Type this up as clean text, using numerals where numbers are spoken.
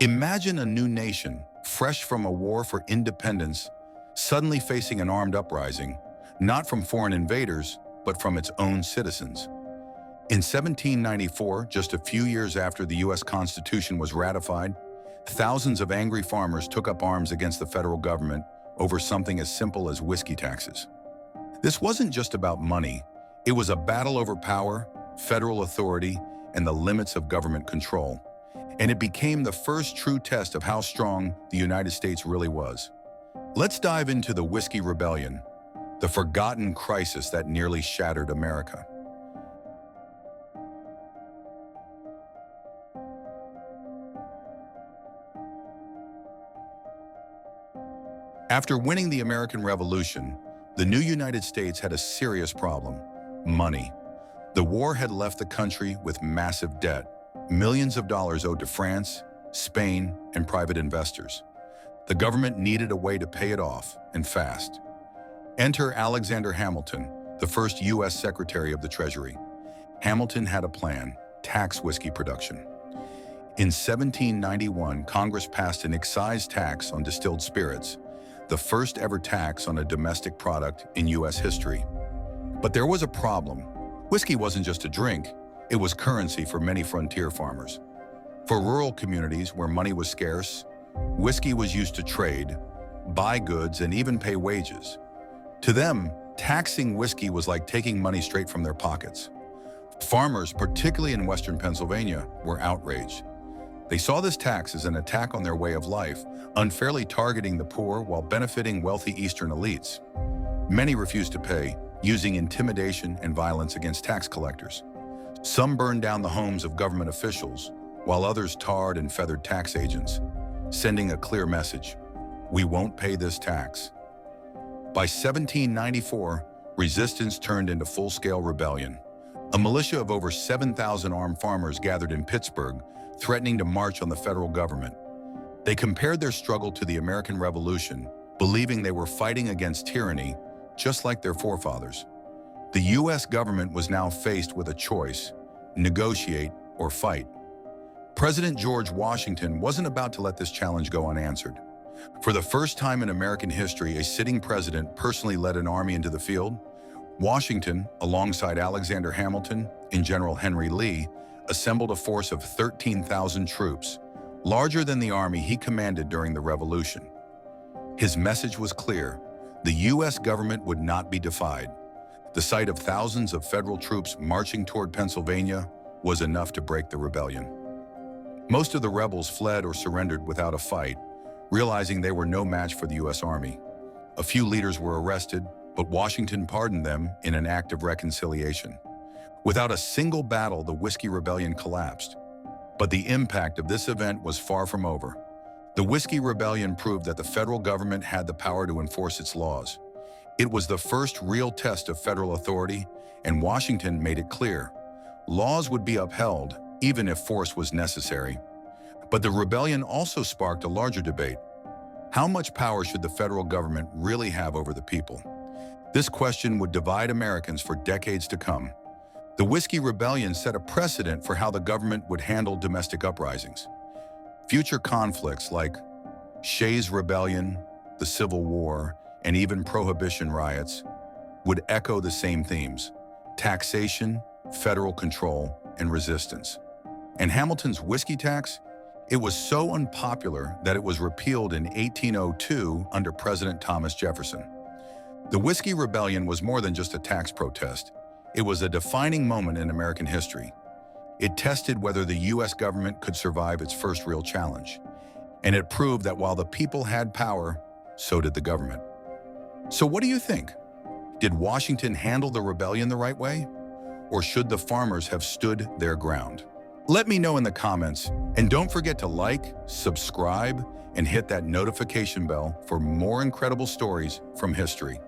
Imagine a new nation, fresh from a war for independence, suddenly facing an armed uprising, not from foreign invaders, but from its own citizens. In 1794, just a few years after the U.S. Constitution was ratified, thousands of angry farmers took up arms against the federal government over something as simple as whiskey taxes. This wasn't just about money. It was a battle over power, federal authority, and the limits of government control. And it became the first true test of how strong the United States really was. Let's dive into the Whiskey Rebellion, the forgotten crisis that nearly shattered America. After winning the American Revolution, the new United States had a serious problem: money. The war had left the country with massive debt, millions of dollars owed to France, Spain, and private investors. The government needed a way to pay it off, and fast. Enter Alexander Hamilton, the first U.S. Secretary of the Treasury. Hamilton had a plan: tax whiskey production. In 1791, Congress passed an excise tax on distilled spirits, the first ever tax on a domestic product in U.S. history. But there was a problem. Whiskey wasn't just a drink, it was currency for many frontier farmers. For rural communities where money was scarce, whiskey was used to trade, buy goods, and even pay wages. To them, taxing whiskey was like taking money straight from their pockets. Farmers, particularly in western Pennsylvania, were outraged. They saw this tax as an attack on their way of life, unfairly targeting the poor while benefiting wealthy Eastern elites. Many refused to pay, using intimidation and violence against tax collectors. Some burned down the homes of government officials, while others tarred and feathered tax agents, sending a clear message: we won't pay this tax. By 1794, resistance turned into full-scale rebellion. A militia of over 7,000 armed farmers gathered in Pittsburgh, threatening to march on the federal government. They compared their struggle to the American Revolution, believing they were fighting against tyranny, just like their forefathers. The U.S. government was now faced with a choice: negotiate or fight. President George Washington wasn't about to let this challenge go unanswered. For the first time in American history, a sitting president personally led an army into the field. Washington, alongside Alexander Hamilton and General Henry Lee, assembled a force of 13,000 troops, larger than the army he commanded during the Revolution. His message was clear: the U.S. government would not be defied. The sight of thousands of federal troops marching toward Pennsylvania was enough to break the rebellion. Most of the rebels fled or surrendered without a fight, realizing they were no match for the U.S. Army. A few leaders were arrested, but Washington pardoned them in an act of reconciliation. Without a single battle, the Whiskey Rebellion collapsed. But the impact of this event was far from over. The Whiskey Rebellion proved that the federal government had the power to enforce its laws. It was the first real test of federal authority, and Washington made it clear: laws would be upheld, even if force was necessary. But the rebellion also sparked a larger debate. How much power should the federal government really have over the people? This question would divide Americans for decades to come. The Whiskey Rebellion set a precedent for how the government would handle domestic uprisings. Future conflicts like Shays' Rebellion, the Civil War, and even Prohibition riots would echo the same themes: taxation, federal control, and resistance. And Hamilton's whiskey tax? It was so unpopular that it was repealed in 1802 under President Thomas Jefferson. The Whiskey Rebellion was more than just a tax protest. It was a defining moment in American history. It tested whether the U.S. government could survive its first real challenge. And it proved that while the people had power, so did the government. So what do you think? Did Washington handle the rebellion the right way? Or should the farmers have stood their ground? Let me know in the comments, and don't forget to like, subscribe, and hit that notification bell for more incredible stories from history.